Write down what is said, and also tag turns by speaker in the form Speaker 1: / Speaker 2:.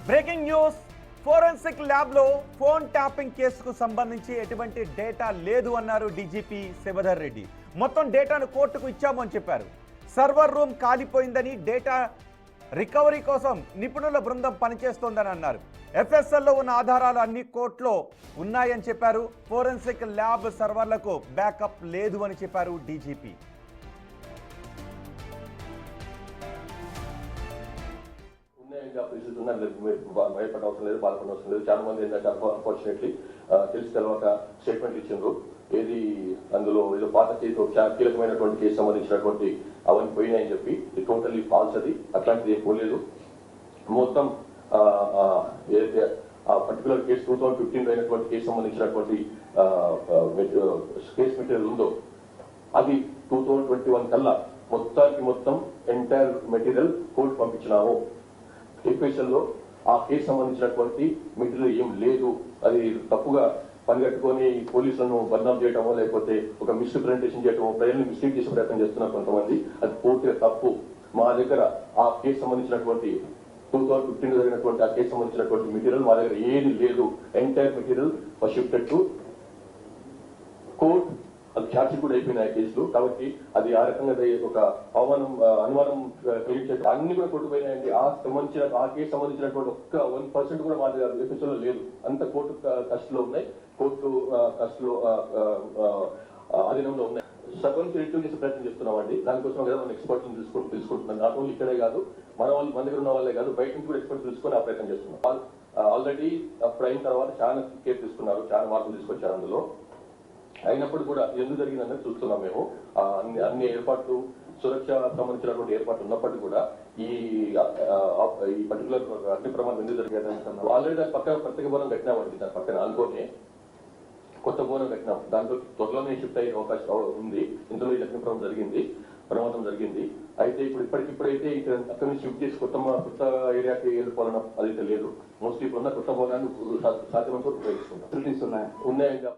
Speaker 1: Breaking news. Forensic ల్యాబ్లో phone tapping కేసుకు సంబంధించి ఎటువంటి డేటా లేదు అన్నారు డీజీపీ శివధర్ రెడ్డి. మొత్తం డేటాను కోర్టుకు ఇచ్చామని చెప్పారు. సర్వర్ రూమ్ కాలిపోయిందని, డేటా రికవరీ కోసం నిపుణుల బృందం పనిచేస్తోందని అన్నారు. ఎఫ్ఎస్ఎల్లో ఉన్న ఆధారాలు అన్ని కోర్టులో ఉన్నాయని చెప్పారు. ఫోరెన్సిక్ ల్యాబ్ సర్వర్లకు బ్యాకప్ లేదు అని చెప్పారు డీజీపీ.
Speaker 2: భయపడ అవసరం లేదు, బాధపడిన అవసరం లేదు. చాలా మంది ఏంటంటే అన్ఫార్చునేట్లీ తెలిసి తెలవక స్టేట్మెంట్ ఇచ్చిండ్రు. ఏది అందులో ఏదో పాత కేసు కీలకమైనటువంటి కేసు సంబంధించినటువంటి అవన్నీ పోయినాయని చెప్పి ఇది టోటల్లీ ఫాల్స్. అది అట్లాంటిది ఏం పోలేదు. మొత్తం ఏదైతే ఆ పర్టికులర్ కేసు 2015 అయినటువంటి కేసు సంబంధించినటువంటి కేసు మెటీరియల్ ఉందో అది 2021 కల్లా మొత్తానికి మొత్తం ఎంటైర్ మెటీరియల్ కోర్టు పంపించినాము. ఎఫ్ఎస్ఎల్లో ఆ కేసు సంబంధించినటువంటి మెటీరియల్ ఏం లేదు. అది తప్పుగా పనిగట్టుకొని పోలీసులను బదనాం చేయటమో లేకపోతే ఒక మిస్రిప్రజెంటేషన్ చేయటమో, ప్రజల్ని మిస్లీడ్ చేసే ప్రయత్నం చేస్తున్నారు కొంతమంది. అది పూర్తిగా తప్పు. మా దగ్గర ఆ కేసు సంబంధించినటువంటి 2015 జరిగినటువంటి ఆ కేసు సంబంధించినటువంటి మెటీరియల్ మా దగ్గర ఏది లేదు. Entire material was shifted to court. అది ఛార్జీ కూడా అయిపోయినాయి ఆ కేసులు. కాబట్టి అది ఆ రకంగా ఒక అనుమానం కలిగించే అన్ని కూడా కొట్టుపోయినాయండి. ఆ కేసు సంబంధించినటువంటి ఒక్క 1% కూడా మా దగ్గర ఎఫ్ఎస్ఎల్లో లేదు. అంత కోర్టు కస్టడీలో ఉన్నాయి, కోర్టు కస్టడీలో అధీనంలో ఉన్నాయి. సగం రిట్రీవ్ చేసే ప్రయత్నం చేస్తున్నామండి. దానికోసం కదా మనం ఎక్స్పర్ట్స్ తీసుకుంటున్నాం. నాట్ ఓన్లీ ఇక్కడే కాదు, మన దగ్గర ఉన్న వాళ్ళే కాదు, బయట నుంచి కూడా ఎక్స్పర్ట్స్ తీసుకొని ఆ ప్రయత్నం చేస్తున్నాం. ఆల్రెడీ అప్పుడు అయిన తర్వాత చాలా కేర్ తీసుకున్నారు, చాలా మార్పులు తీసుకొచ్చారు. అందులో అయినప్పుడు కూడా ఎందుకు జరిగిందని చూస్తున్నాం మేము. అన్ని ఏర్పాట్లు, సురక్ష సంబంధించినటువంటి ఏర్పాట్లు ఉన్నప్పటికీ కూడా ఈ పర్టికులర్ అగ్ని ప్రమాదం ఎందుకు జరిగేది ఆల్రెడీ దాని పక్కన ప్రత్యేక భవనం కట్టినామండి. దాని పక్కన అనుకోని కొత్త భవనం కట్టినాం. దాంట్లో త్వరలోనే షిఫ్ట్ అయ్యే అవకాశం ఉంది. ఇందులో ఈ అగ్ని ప్రమాదం జరిగింది. అయితే ఇప్పటికిప్పుడైతే అక్కడి నుంచి షిఫ్ట్ చేసి కొత్త ఏరియాకి వెళ్ళిపోవాలన్న అదైతే లేదు. మోస్ట్లీ ఇప్పుడున్న కొత్త భవనాన్ని సాధ్యమంతో ఉపయోగిస్తున్నాం. ఉన్నాయండి.